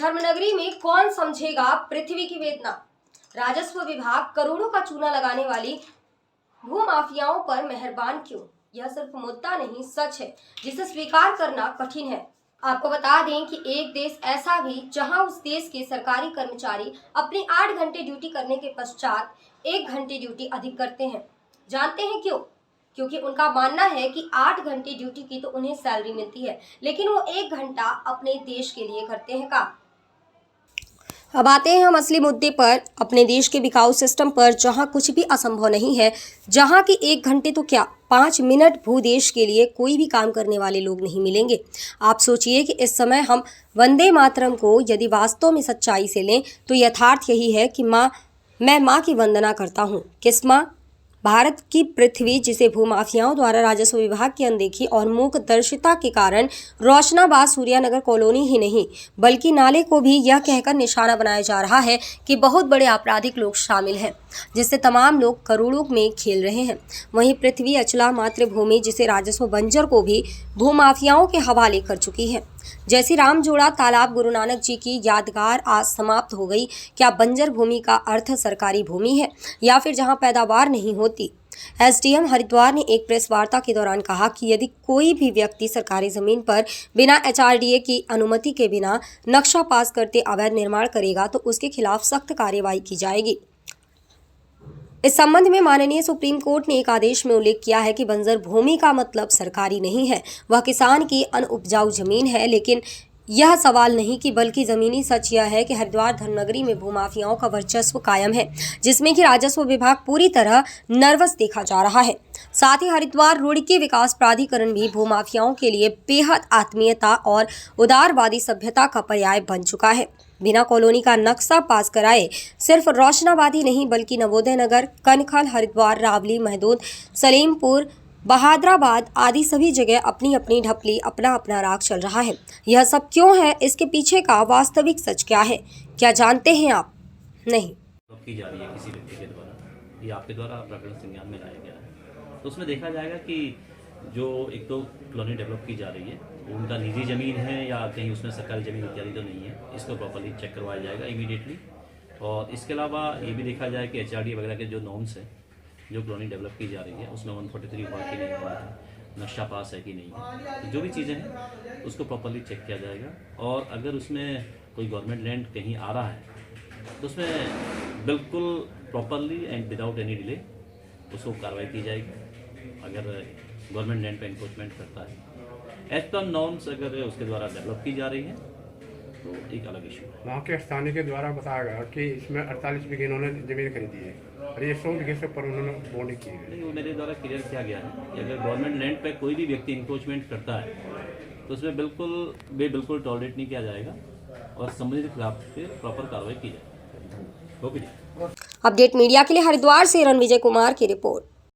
धर्मनगरी में कौन समझेगा पृथ्वी की वेदना। राजस्व विभाग करोड़ों का चूना लगाने वाली भूमाफियाओं पर मेहरबान क्यों? यह सिर्फ मुद्दा नहीं, सच है जिसे स्वीकार करना कठिन है। आपको बता दें कि एक देश ऐसा भी जहां उस देश के सरकारी कर्मचारी अपनी 8 घंटे ड्यूटी करने के पश्चात 1 घंटे ड्यूटी अधिक करते हैं। जानते हैं क्यों? क्योंकि उनका मानना है कि 8 घंटे ड्यूटी की तो उन्हें सैलरी मिलती है, लेकिन वो 1 घंटा अपने देश के लिए करते हैं काम। अब आते हैं हम असली मुद्दे पर, अपने देश के बिकाऊ सिस्टम पर, जहां कुछ भी असंभव नहीं है, जहां की 1 घंटे तो क्या 5 मिनट भूदेश के लिए कोई भी काम करने वाले लोग नहीं मिलेंगे। आप सोचिए कि इस समय हम वंदे मातरम को यदि वास्तव में सच्चाई से लें तो यथार्थ यही है कि मैं माँ की वंदना करता हूँ। किस माँ? भारत की पृथ्वी जिसे भूमाफियाओं द्वारा राजस्व विभाग की अनदेखी और मूकदर्शिता के कारण रोशनाबाद सूर्यानगर कॉलोनी ही नहीं बल्कि नाले को भी यह कहकर निशाना बनाया जा रहा है कि बहुत बड़े आपराधिक लोग शामिल हैं, जिससे तमाम लोग करोड़ों में खेल रहे हैं। वहीं पृथ्वी अचला मातृभूमि जिसे राजस्व बंजर को भी भूमाफियाओं के हवाले कर चुकी है। जैसी रामजोड़ा तालाब गुरु नानक जी की यादगार आज समाप्त हो गई। क्या बंजर भूमि का अर्थ सरकारी भूमि है या फिर जहां पैदावार नहीं होती? एसडीएम हरिद्वार ने एक प्रेस वार्ता के दौरान कहा कि यदि कोई भी व्यक्ति सरकारी जमीन पर बिना एचआरडीए की अनुमति के बिना नक्शा पास करते अवैध निर्माण करेगा तो उसके खिलाफ सख्त कार्रवाई की जाएगी। इस संबंध में माननीय सुप्रीम कोर्ट ने एक आदेश में उल्लेख किया है कि बंजर भूमि का मतलब सरकारी नहीं है, वह किसान की अनउपजाऊ जमीन है। लेकिन यह सवाल नहीं कि बल्कि जमीनी सच यह है कि हरिद्वार धर्मनगरी में भूमाफियाओं का वर्चस्व कायम है, जिसमें कि राजस्व विभाग पूरी तरह नर्वस देखा जा रहा है। साथ ही हरिद्वार रुड़की विकास प्राधिकरण भी भूमाफियाओं के लिए बेहद आत्मीयता और उदारवादी सभ्यता का पर्याय बन चुका है। बिना कॉलोनी का नक्शा पास कराए सिर्फ रोशनाबाद ही नहीं बल्कि नवोदय नगर, कनखल, हरिद्वार, रावली, महदूद, सलीमपुर, बहादराबाद आदि सभी जगह अपनी अपनी ढपली, अपना अपना राग चल रहा है। यह सब क्यों है? इसके पीछे का वास्तविक सच क्या है? क्या जानते हैं आप? नहीं की जा रही है किसी व्यक्ति के द्वारा, ये आपके द्वारा प्रकरण संज्ञान में लाया गया है, तो उसमें देखा जाएगा कि जो एक तो कॉलोनी डेवलप की जा रही है वो उनका निजी ज़मीन है या कहीं उसमें सरकारी ज़मीन इत्यादि तो नहीं है, इसको प्रॉपर्ली चेक करवाया जाएगा इमीडिएटली। और इसके अलावा ये भी देखा जाए कि एचआरडीए वगैरह के जो नॉर्म्स हैं जो कॉलोनी डेवलप की जा रही है उसमें 143 हुआ कि नहीं हुआ है, नक्शा पास है कि नहीं है, तो जो भी चीज़ें हैं उसको प्रॉपर्ली चेक किया जाएगा। और अगर उसमें कोई गवर्नमेंट लैंड कहीं आ रहा है तो उसमें बिल्कुल properly and without any delay उसको कार्रवाई की जाएगी। अगर गवर्नमेंट लैंड पर इंक्रोचमेंट करता है एज पर नॉर्म्स अगर उसके द्वारा डेवलप की जा रही है तो एक अलग इशू है। वहाँ के स्थानीय के द्वारा बताया गया कि इसमें 48 बीघे इन्होंने जमीन खरीदी है और ये 100 बीघे से ऊपर उन्होंने बॉन्डिंग की है। नहीं, वो मेरे द्वारा क्लियर किया गया है कि अगर गवर्नमेंट लैंड पे कोई भी व्यक्ति इंक्रोचमेंट करता है तो उसमें बिल्कुल टॉलरेट नहीं किया जाएगा और संबंधित खिलाफ प्रॉपर कार्रवाई की जाएगी। ओके जी। अपडेट मीडिया के लिए हरिद्वार से रणविजय कुमार की रिपोर्ट।